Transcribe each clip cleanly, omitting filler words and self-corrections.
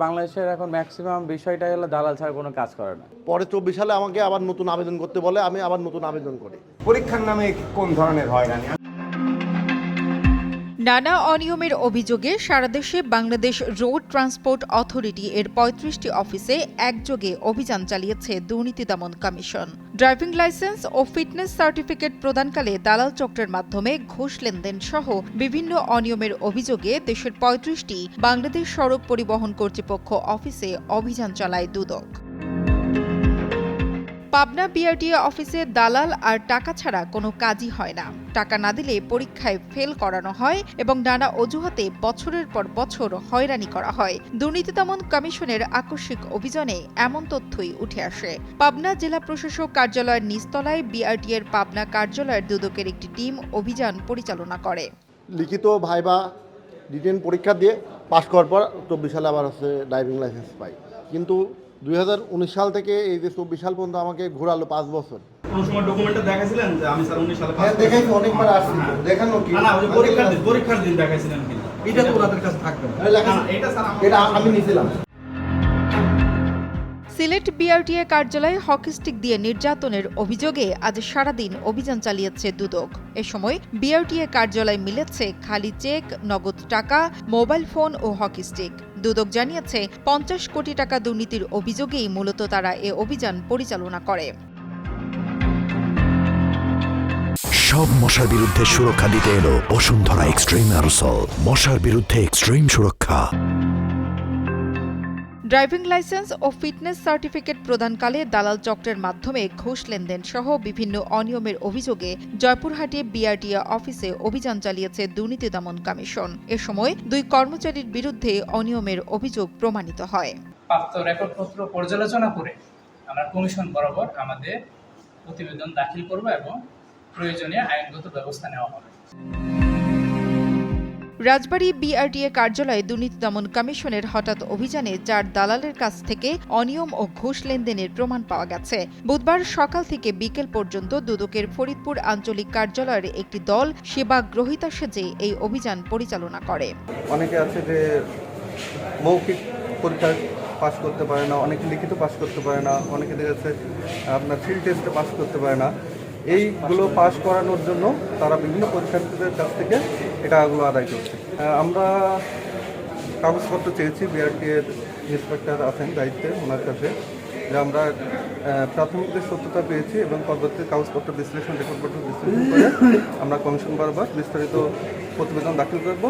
বাংলাদেশের এখন ম্যাক্সিমাম বিষয়টাই হলো দালাল ছাড়া কোনো কাজ করে না। পরে 24 সালে আমাকে আবার নতুন আবেদন করতে বলে, আমি আবার নতুন আবেদন করি। পরীক্ষার নামে কোন ধরনের হয়রানি? নানা অনিয়মের অভিযোগে সারা দেশে বাংলাদেশ রোড ট্রান্সপোর্ট অথরিটি এর ৩৫টি অফিসে একযোগে অভিযান চালিয়েছে দুর্নীতি দমন কমিশন। ড্রাইভিং লাইসেন্স ও ফিটনেস সার্টিফিকেট প্রদানকালে দালাল চক্রের মাধ্যমে ঘুষ লেনদেন সহ বিভিন্ন অনিয়মের অভিযোগে দেশের ৩৫টি বাংলাদেশ সড়ক পরিবহন কর্তৃপক্ষ অফিসে অভিযান চালায় দুদক। পাবনা বিআরটিএ অফিসে দালাল আর টাকা ছাড়া কোনো কাজই হয় না। টাকা না দিলে পরীক্ষায় ফেল করানো হয় এবং নানা অজুহাতে বছরের পর বছর হয়রানি করা হয়। দুর্নীতি দমন কমিশনের আকস্মিক অভিযানে এমন তথ্যই উঠে আসে। পাবনা জেলা প্রশাসক কার্যালয়ের নিচতলায় বিআরটিএর পাবনা কার্যালয়ের দুদকের একটি টিম অভিযান পরিচালনা করে। লিখিত ভাইবা রিটেন পরীক্ষা দিয়ে পাশ করার পর 24 সালে আবার ড্রাইভিং লাইসেন্স পাই। কিন্তু 2019 সাল থেকে এই যে 24 সাল পর্যন্ত আমাকে ঘোরালো 5 বছর। কোন সময় ডকুমেন্টটা দেখাইছিলেন যে আমি স্যার 19 সালে পাস হ্যাঁ, দেখাইছি, অনেকবার আসছি। দেখানো কি? না, ওই যে পরীক্ষার দিন দেখাইছিলেন কি? এটা তো ওনাদের কাছে থাকবে না। এটা স্যার এটা আমি নিছিলাম। সিলেট বিআরটিএ কার্যালয়ে হকি স্টিক দিয়ে নির্যাতনের অভিযোগে আজ সারাদিন অভিযান চালিয়েছে দুদক। এ সময় বিআরটিএ কার্যালয়ে মিলেছে খালি চেক, নগদ টাকা, মোবাইল ফোন ও হকি স্টিক। দুদক জানিয়েছে 50 কোটি টাকা দুর্নীতির অভিযোগেই মূলত তারা এ অভিযান পরিচালনা করে। সব মশার বিরুদ্ধে সুরক্ষা দিতে এলো বসুন্ধরা এক্সট্রিম অ্যারোসল, মশার বিরুদ্ধে এক্সট্রিম সুরক্ষা। ড্রাইভিং লাইসেন্স ও ফিটনেস সার্টিফিকেট প্রদানকালে দালাল চক্রের মাধ্যমে ঘুষ লেনদেন সহ বিভিন্ন অনিয়মের অভিযোগে জয়পুরহাটে বিআরটিএ অফিসে অভিযান চালিয়েছে দুর্নীতি দমন কমিশন। এ সময় 2 কর্মচারীর বিরুদ্ধে অনিয়মের অভিযোগ প্রমাণিত হয়। প্রাপ্ত রেকর্ডপত্র পর্যালোচনা করে আমরা কমিশন বরাবর আমাদের প্রতিবেদন দাখিল করব এবং প্রয়োজনীয় আইনগত ব্যবস্থা নেওয়া হবে। রাজবাড়ী বিআরটিএ কার্যালয়ে দুর্নীতি দমন কমিশনের হঠাৎ অভিযানে 4 দালালের কাছ থেকে অনিয়ম ও ঘুষ লেনদেনের প্রমাণ পাওয়া গেছে। বুধবার সকাল থেকে বিকেল পর্যন্ত দুদকের ফরিদপুর আঞ্চলিক কার্যালয়ের একটি দল সেবা গ্রহীতা সেজে এই অভিযান পরিচালনা করে। অনেকে আছে যে মৌখিক পরীক্ষা পাস করতে পারে না, অনেকে লিখিত পাস করতে পারে না, অনেকে দেখা যাচ্ছে আপনার ফিল্ড টেস্টে পাস করতে পারে না। এইগুলো পাস করানোর জন্য তারা বিভিন্ন পরীক্ষার্থীদের কাছ থেকে টাকাগুলো আদায় করছে। আমরা কাগজপত্র চেয়েছি, বিআরটিএর ইন্সপেক্টর আছেন দায়িত্বে, ওনার কাছে যে আমরা প্রাথমিক যে সত্যতা পেয়েছি এবং পরবর্তী কাগজপত্র বিশ্লেষণ, রেকর্ডপত্র বিশ্লেষণ করে আমরা কমিশন বরাবর বিস্তারিত প্রতিবেদন দাখিল করব।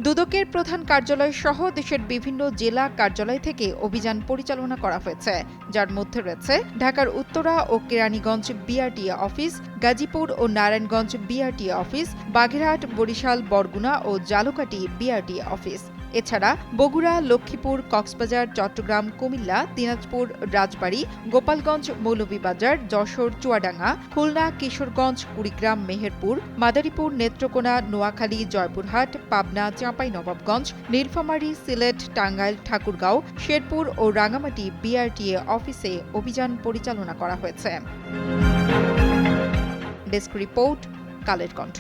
দুদকের প্রধান কার্যালয় সহ দেশের বিভিন্ন জেলা কার্যালয় থেকে অভিযান পরিচালনা করা হয়েছে, যার মধ্যে রয়েছে ঢাকার উত্তরা ও কেরানীগঞ্জ বিআরটিএ অফিস, গাজীপুর ও নারায়ণগঞ্জ বিআরটিএ অফিস, বাগেরহাট, বরিশাল, বরগুনা ও জালুকাঠি বিআরটিএ অফিস। এছাড়া বগুড়া, লক্ষ্মীপুর, কক্সবাজার, চট্টগ্রাম, কুমিল্লা, দিনাজপুর, রাজবাড়ী, গোপালগঞ্জ, মৌলভীবাজার, যশোর, চুয়াডাঙ্গা, খুলনা, কিশোরগঞ্জ, কুড়িগ্রাম, মেহেরপুর, মাদারীপুর, নেত্রকোনা, নোয়াখালী, জয়পুরহাট, পাবনা, চাঁপাইনবাবগঞ্জ, নীলফামারী, সিলেট, টাঙ্গাইল, ঠাকুরগাঁও, শেরপুর ও রাঙামাটি বিআরটিএ অফিসে অভিযান পরিচালনা করা হয়েছে। Desk report, Kaler Kantho.